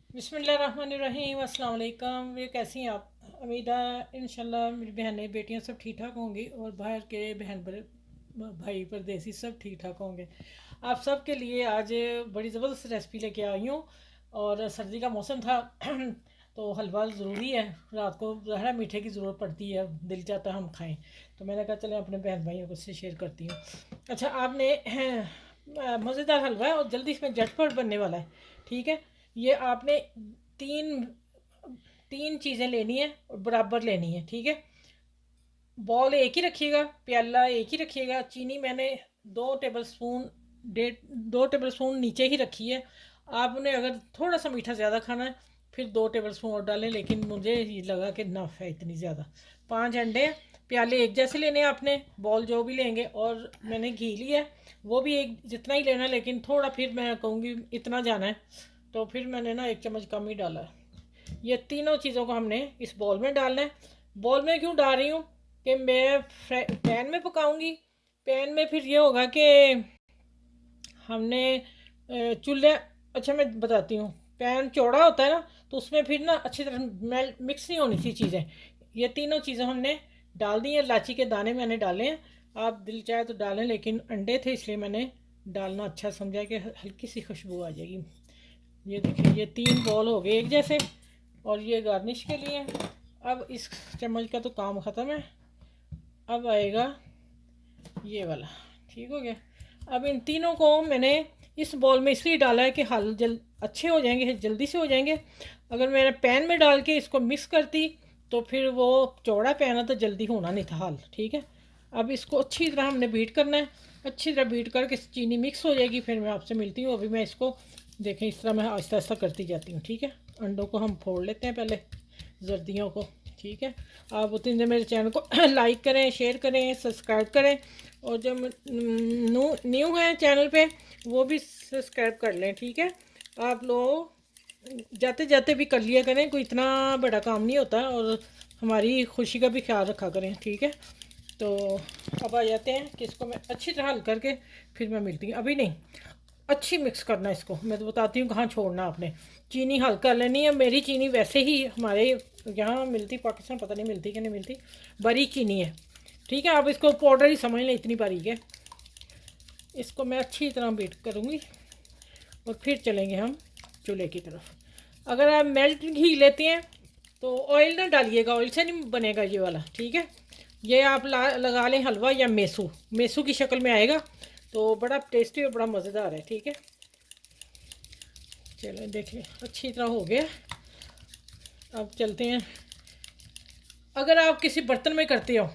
बिस्मिल्लाहिर्रहमानिर्रहीम, अस्सलाम वालेकुम। वे कैसी हैं आप? उम्मीद है इंशाल्लाह मेरी बहनें बेटियां सब ठीक ठाक होंगी और बाहर के भाई परदेसी सब ठीक ठाक होंगे। आप सब के लिए आज बड़ी ज़बरदस्त रेसिपी लेके आई हूँ। और सर्दी का मौसम था तो हलवा ज़रूरी है। रात को ज़्यादा मीठे की ज़रूरत पड़ती है, दिल चाहता है हम खाएं। तो मैंने कहा चले अपने बहन भाइयों को से शेयर करती हूँ। अच्छा, आपने मज़ेदार हलवा है और जल्दी इसमें झटपट बनने वाला है। ठीक है, ये आपने तीन तीन चीज़ें लेनी है और बराबर लेनी है। ठीक है, बॉल एक ही रखिएगा, प्याला एक ही रखिएगा। चीनी मैंने 2 टेबल स्पून, 2 टेबल स्पून नीचे ही रखी है। आपने अगर थोड़ा सा मीठा ज़्यादा खाना है फिर 2 टेबल स्पून और डालें, लेकिन मुझे ये लगा कि नफ है इतनी ज़्यादा। 5 अंडे, प्याले एक जैसे लेने हैं आपने, बॉल जो भी लेंगे। और मैंने घी लिया है, वो भी एक जितना ही लेना है, लेकिन थोड़ा फिर मैं कहूँगी इतना जाना है तो फिर मैंने ना 1 चम्मच कम ही डाला है। ये तीनों चीज़ों को हमने इस बॉल में डालना है। बॉल में क्यों डाल रही हूँ कि मैं पैन में पकाऊंगी। पैन में फिर ये होगा कि हमने चूल्हे, अच्छा मैं बताती हूँ, पैन चौड़ा होता है ना तो उसमें फिर ना अच्छी तरह मेल्ट मिक्स नहीं होनी थी चीज़ें। ये तीनों चीज़ें हमने डाल दी हैं। इलायची के दाने मैंने डाले हैं, आप दिल चाहे तो डालें, लेकिन अंडे थे इसलिए मैंने डालना अच्छा समझा कि हल्की सी खुशबू आ जाएगी। ये देखिए, ये 3 बॉल हो गए एक जैसे। और ये गार्निश के लिए। अब इस चम्मच का तो काम ख़त्म है, अब आएगा ये वाला। ठीक हो गया। अब इन तीनों को मैंने इस बॉल में इसलिए डाला है कि हल जल अच्छे हो जाएंगे, जल्दी से हो जाएंगे। अगर मैंने पैन में डाल के इसको मिक्स करती तो फिर वो चौड़ा पैन है तो जल्दी होना नहीं था हल। ठीक है, अब इसको अच्छी तरह हमने बीट करना है। अच्छी तरह बीट करके चीनी मिक्स हो जाएगी, फिर मैं आपसे मिलती हूँ। अभी मैं इसको देखें, इस तरह मैं आहिस्ता आहिस्ता करती जाती हूँ। ठीक है, अंडों को हम फोड़ लेते हैं पहले, जर्दियों को। ठीक है, आप उतनी देर मेरे चैनल को लाइक करें, शेयर करें, सब्सक्राइब करें। और जो न्यू न्यू है चैनल पे वो भी सब्सक्राइब कर लें। ठीक है, आप लोग जाते जाते भी कर लिया करें, कोई इतना बड़ा काम नहीं होता। और हमारी खुशी का भी ख्याल रखा करें। ठीक है, तो अब आ जाते हैं कि इसको मैं अच्छी तरह हल करके फिर मैं मिलती हूँ। अभी नहीं, अच्छी मिक्स करना है इसको। मैं तो बताती हूँ कहाँ छोड़ना आपने। चीनी हल्का कर लेनी है। मेरी चीनी वैसे ही हमारे यहाँ मिलती, पाकिस्तान पता नहीं मिलती कि नहीं मिलती, बारीक चीनी है। ठीक है, आप इसको पाउडर ही समझ लें, इतनी बारीक है। इसको मैं अच्छी तरह बीट करूँगी और फिर चलेंगे हम चूल्हे की तरफ। अगर आप मेल्ट घी लेते हैं तो ऑयल ना डालिएगा, ऑयल से नहीं बनेगा ये वाला। ठीक है, ये आप लगा लें हलवा या मेसू, मेसू की शक्ल में आएगा तो बड़ा टेस्टी और बड़ा मज़ेदार है। ठीक है, चलो देखिए अच्छी तरह हो गया। अब चलते हैं। अगर आप किसी बर्तन में करते हो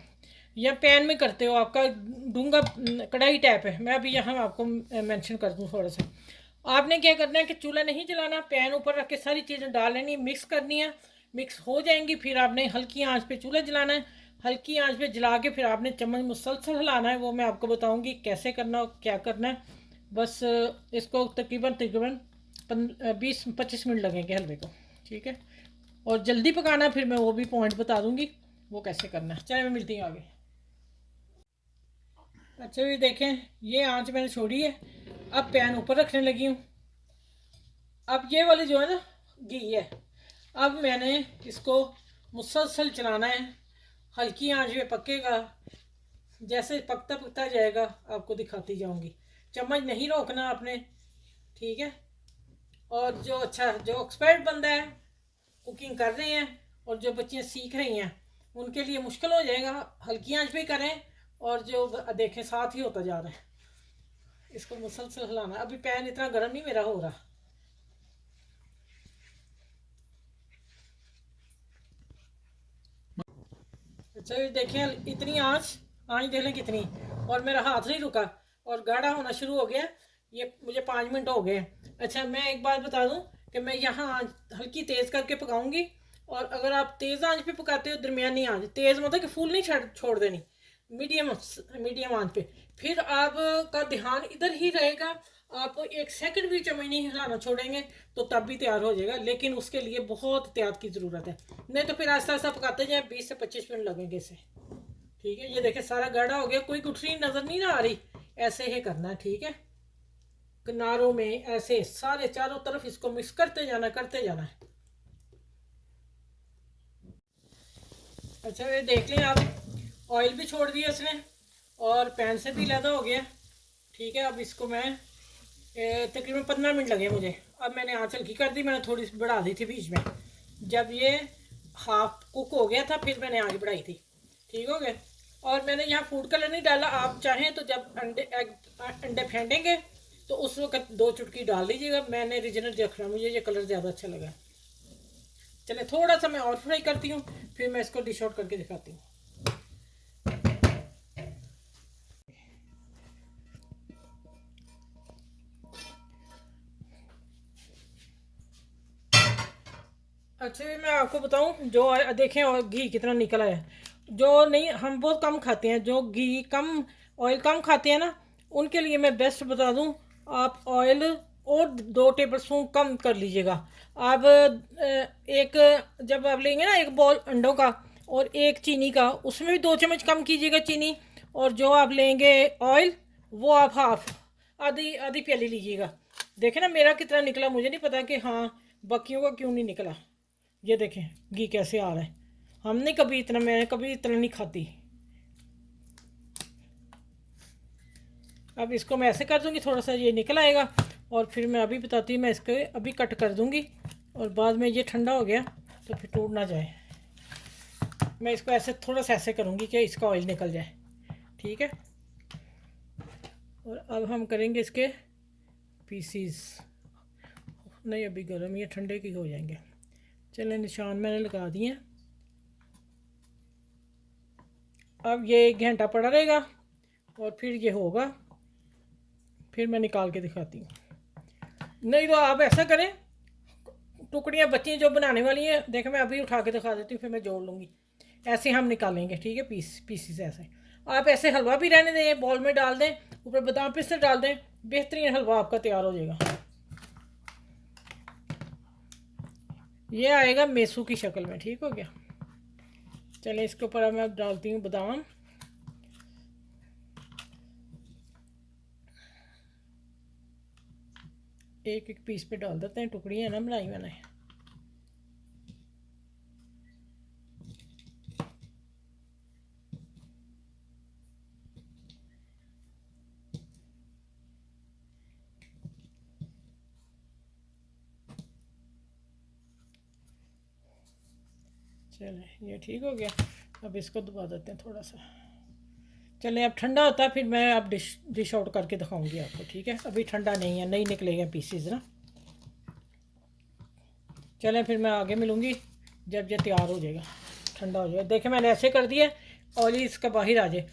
या पैन में करते हो, आपका डूंगा कढ़ाई टाइप है, मैं अभी यहाँ आपको मेंशन कर दूँ थोड़ा सा। आपने क्या करना है कि चूल्हा नहीं जलाना, पैन ऊपर रख के सारी चीज़ें डाल लेनी, मिक्स करनी है। मिक्स हो जाएंगी फिर आपने हल्की आंच पे चूल्हा जलाना है। हल्की आंच पे जला के फिर आपने चम्मच मुसलसल हिलाना है। वो मैं आपको बताऊंगी कैसे करना और क्या करना है। बस इसको तकरीबन तकरीबन 20-25 मिनट लगेंगे हलवे को। ठीक है, और जल्दी पकाना फिर मैं वो भी पॉइंट बता दूंगी वो कैसे करना है। चलिए मैं मिलती हूँ आगे। अच्छा भी देखें, ये आंच मैंने छोड़ी है। अब पैन ऊपर रखने लगी हूँ। अब ये वाली जो है ना घी है, अब मैंने इसको मुसलसल चलाना है। हल्की आंच पे पकेगा, जैसे पकता पकता जाएगा आपको दिखाती जाऊंगी। चम्मच नहीं रोकना आपने। ठीक है, और जो अच्छा जो एक्सपर्ट बंदा है, कुकिंग कर रहे हैं और जो बच्चियां सीख रही हैं उनके लिए मुश्किल हो जाएगा। हल्की आंच पे करें और जो देखें साथ ही होता जा रहा है। इसको मुसलसल हिलाना। अभी पैन इतना गर्म नहीं मेरा हो रहा। अच्छा ये देखें, इतनी आंच, आंच देख लें कितनी, और मेरा हाथ नहीं रुका और गाढ़ा होना शुरू हो गया। ये मुझे 5 मिनट हो गए। अच्छा मैं एक बात बता दूं कि मैं यहाँ आंच हल्की तेज़ करके पकाऊंगी। और अगर आप तेज़ आंच पे पकाते हो, दरमियानी आंच, तेज़ मतलब कि फूल नहीं छोड़ देनी, मीडियम मीडियम आंच पे। फिर आपका ध्यान इधर ही रहेगा। आप 1 सेकंड भी चम्मच नहीं हिलाना छोड़ेंगे तो तब भी तैयार हो जाएगा, लेकिन उसके लिए बहुत एहतियात की ज़रूरत है। नहीं तो फिर आहिस्ता आहिस्ता पकाते जाए, 20 से 25 मिनट लगेंगे इसे। ठीक है, ये देखे सारा गाढ़ा हो गया, कोई गुठली नज़र नहीं ना आ रही। ऐसे ही करना है। ठीक है, किनारों में ऐसे सारे चारों तरफ इसको मिक्स करते जाना है। अच्छा ये देख लें आप, ऑयल भी छोड़ दिया इसने और पैन से भी लैदा हो गया। ठीक है, अब इसको मैं तकरीबन 15 मिनट लगे मुझे। अब मैंने आँच हल्की कर दी, मैंने थोड़ी सी बढ़ा दी थी बीच में। जब ये हाफ कुक हो गया था फिर मैंने आगे बढ़ाई थी। ठीक हो गया। और मैंने यहाँ फूड कलर नहीं डाला, आप चाहें तो जब अंडे फेंटेंगे तो उस वक्त 2 चुटकी डाल लीजिएगा। मैंने रीजनल रखना, मुझे ये कलर ज़्यादा अच्छा लगा। चले थोड़ा सा मैं और फ्राई करती हूँ, फिर मैं इसको डिश आउट करके दिखाती हूँ। अच्छा मैं आपको बताऊं, जो देखें और घी कितना निकला है। जो नहीं, हम बहुत कम खाते हैं, जो घी कम ऑयल कम खाते हैं ना, उनके लिए मैं बेस्ट बता दूं, आप ऑयल और 2 टेबल स्पून कम कर लीजिएगा। आप एक, जब आप लेंगे ना एक बॉल अंडों का और एक चीनी का, उसमें भी 2 चम्मच कम कीजिएगा चीनी। और जो आप लेंगे ऑयल, वो आप हाफ, आधी आधी प्याली लीजिएगा। देखें ना मेरा कितना निकला, मुझे नहीं पता कि हाँ बाकियों का क्यों नहीं निकला। ये देखें घी कैसे आ रहा है। हमने कभी इतना, मैंने कभी इतना नहीं खाती। अब इसको मैं ऐसे कर दूंगी, थोड़ा सा ये निकल आएगा और फिर मैं अभी बताती हूँ, मैं इसको अभी कट कर दूंगी और बाद में ये ठंडा हो गया तो फिर टूट ना जाए। मैं इसको ऐसे थोड़ा सा ऐसे करूँगी कि इसका ऑयल निकल जाए। ठीक है, और अब हम करेंगे इसके पीसीस। नहीं अभी गर्म, ये ठंडे की हो जाएंगे। चलें, निशान मैंने लगा दिए। अब ये 1 घंटा पड़ा रहेगा और फिर ये होगा, फिर मैं निकाल के दिखाती हूँ। नहीं तो आप ऐसा करें, टुकड़ियाँ बची हैं जो बनाने वाली हैं, देखें मैं अभी उठा के दिखा देती हूँ, फिर मैं जोड़ लूँगी। ऐसे हम निकालेंगे। ठीक है, पीसीस ऐसे। आप ऐसे हलवा भी रहने दें, बॉल में डाल दें, ऊपर बादाम पिस्ते डाल दें, बेहतरीन हलवा आपका तैयार हो जाएगा। ये आएगा मेसू की शक्ल में। ठीक हो गया। चलें इसके ऊपर अब मैं डालती हूँ बादाम। एक एक पीस पे डाल देते हैं, टुकड़ियाँ ना बनाई मैंने। चलें ये ठीक हो गया। अब इसको दबा देते हैं थोड़ा सा। चलें अब ठंडा होता है फिर मैं अब डिश आउट करके दिखाऊंगी आपको। ठीक है, अभी ठंडा नहीं है, नहीं निकलेगा पीसीज ना। चलें फिर मैं आगे मिलूँगी जब ये तैयार हो जाएगा, ठंडा हो जाएगा। देखें मैंने ऐसे कर दिया, ऑयल इसका बाहर आ जाए।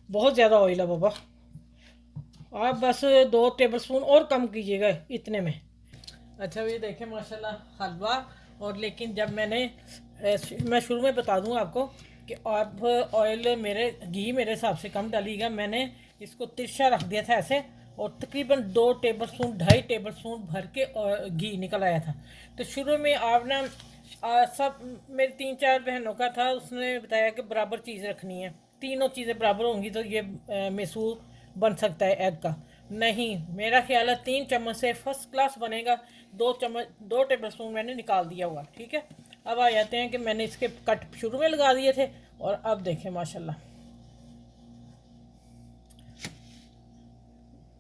बहुत ज़्यादा ऑयल है बाबा, आप बस 2 टेबल स्पून और कम कीजिएगा इतने में। अच्छा ये देखें माशाल्लाह हलवा। और लेकिन जब मैंने मैं शुरू में बता दूं आपको कि आप ऑयल मेरे, घी मेरे हिसाब से कम डालिएगा। मैंने इसको तिरछा रख दिया था ऐसे, और तकरीबन 2 टेबल स्पून, 2.5 टेबल स्पून भर के और घी निकल आया था। तो शुरू में आप ना सब मेरी 3-4 बहनों का था, उसने बताया कि बराबर चीज़ रखनी है, तीनों चीज़ें बराबर होंगी तो ये मैसूर बन सकता है एग का। नहीं, मेरा ख्याल है 3 चम्मच से फर्स्ट क्लास बनेगा। 2 चम्मच, 2 टेबल स्पून मैंने निकाल दिया हुआ। ठीक है, अब आ जाते हैं कि मैंने इसके कट शुरू में लगा दिए थे और अब देखें माशाल्लाह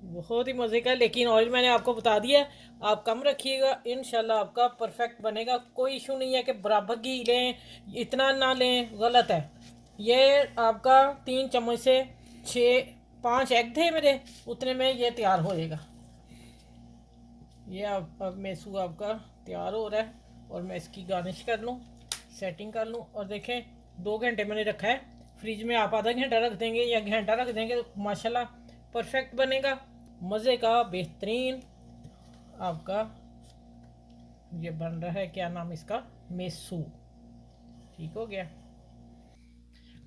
बहुत ही मज़े का। लेकिन ऑयल मैंने आपको बता दिया, आप कम रखिएगा, इंशाल्लाह आपका परफेक्ट बनेगा। कोई इशू नहीं है कि बराबर घी लें, इतना ना लें, गलत है। ये आपका 3 चम्मच से 6-5 एग थे मेरे, उतने में ये तैयार हो जाएगा। ये अब मेसू आपका तैयार हो रहा है और मैं इसकी गार्निश कर लूँ, सेटिंग कर लूँ। और देखें 2 घंटे मैंने रखा है फ्रिज में, आप आधा घंटा रख देंगे या घंटा रख देंगे तो माशाल्लाह परफेक्ट बनेगा, मज़े का, बेहतरीन आपका ये बन रहा है। क्या नाम इसका, मेसू। ठीक हो गया।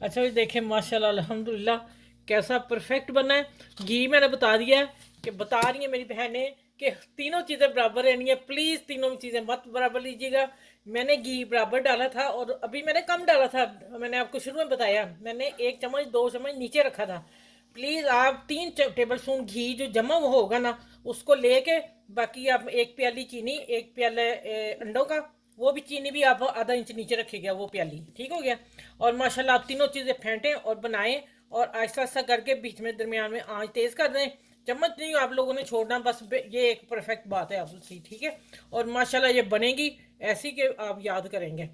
अच्छा ये देखें माशाल्लाह अल्हम्दुलिल्लाह कैसा परफेक्ट बना है। घी मैंने बता दिया है कि बता रही है मेरी बहनें कि तीनों चीज़ें बराबर रहनी है, प्लीज़ तीनों चीज़ें मत बराबर लीजिएगा। मैंने घी बराबर डाला था और अभी मैंने कम डाला था, मैंने आपको शुरू में बताया, मैंने 1 चम्मच 2 चम्मच नीचे रखा था। प्लीज़ आप 3 टेबल स्पून घी जो जमा हुआ होगा ना, उसको लेके बाकी आप एक प्याली चीनी, एक प्याला अंडों का, वो भी चीनी भी आप आधा इंच नीचे रखिएगा, वो प्याली ठीक हो गया। और माशाल्लाह आप तीनों चीज़ें फेंटें और बनाएं, और आहिस्ता आहिस्ता करके बीच में दरमियान में आँच तेज़ कर दें। चम्मच नहीं आप लोगों ने छोड़ना, बस ये एक परफेक्ट बात है आपसी, ठीक है। और माशाल्लाह ये बनेगी ऐसी कि आप याद करेंगे।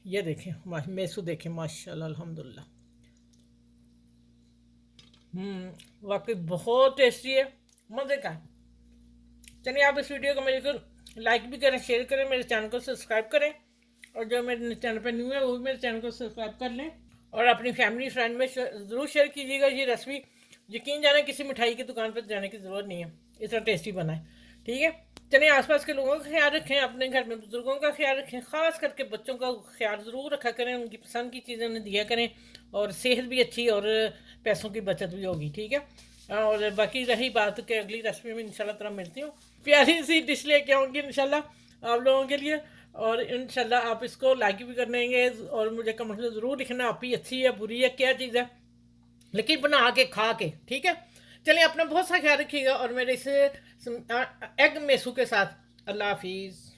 ये देखें मेसू देखें, माशाल्लाह अल्हम्दुलिल्लाह। वाकई बहुत टेस्टी है, मज़े का है। चलिए आप इस वीडियो को मेरे को लाइक भी करें, शेयर करें, मेरे चैनल को सब्सक्राइब करें, और जो मेरे चैनल पर न्यू है वो भी मेरे चैनल को सब्सक्राइब कर लें, और अपनी फैमिली फ्रेंड में ज़रूर शेयर कीजिएगा ये रेसिपी। यकीन जाने किसी मिठाई की दुकान पर जाने की ज़रूरत नहीं है, इतना टेस्टी बना है, ठीक है। चलिए आसपास के लोगों का ख्याल रखें, अपने घर में बुजुर्गों का ख्याल रखें, ख़ास करके बच्चों का ख्याल ज़रूर रखा करें, उनकी पसंद की चीज़ें उन्हें दिया करें, और सेहत भी अच्छी और पैसों की बचत भी होगी, ठीक है। और बाकी रही बात कि अगली रेसिपी में इंशाल्लाह तरह मिलती हूँ, प्यारी सी डिश लेके आऊँगी इंशाल्लाह आप लोगों के लिए। और इंशाल्लाह आप इसको लाइक भी करनेंगे, और मुझे कमेंट में ज़रूर लिखना आप ही अच्छी है बुरी है क्या चीज़ है, लेकिन बना के खा के, ठीक है। चलिए अपना बहुत सा ख्याल रखिएगा, और मेरे इस एग मेसू के साथ अल्लाह हाफिज़।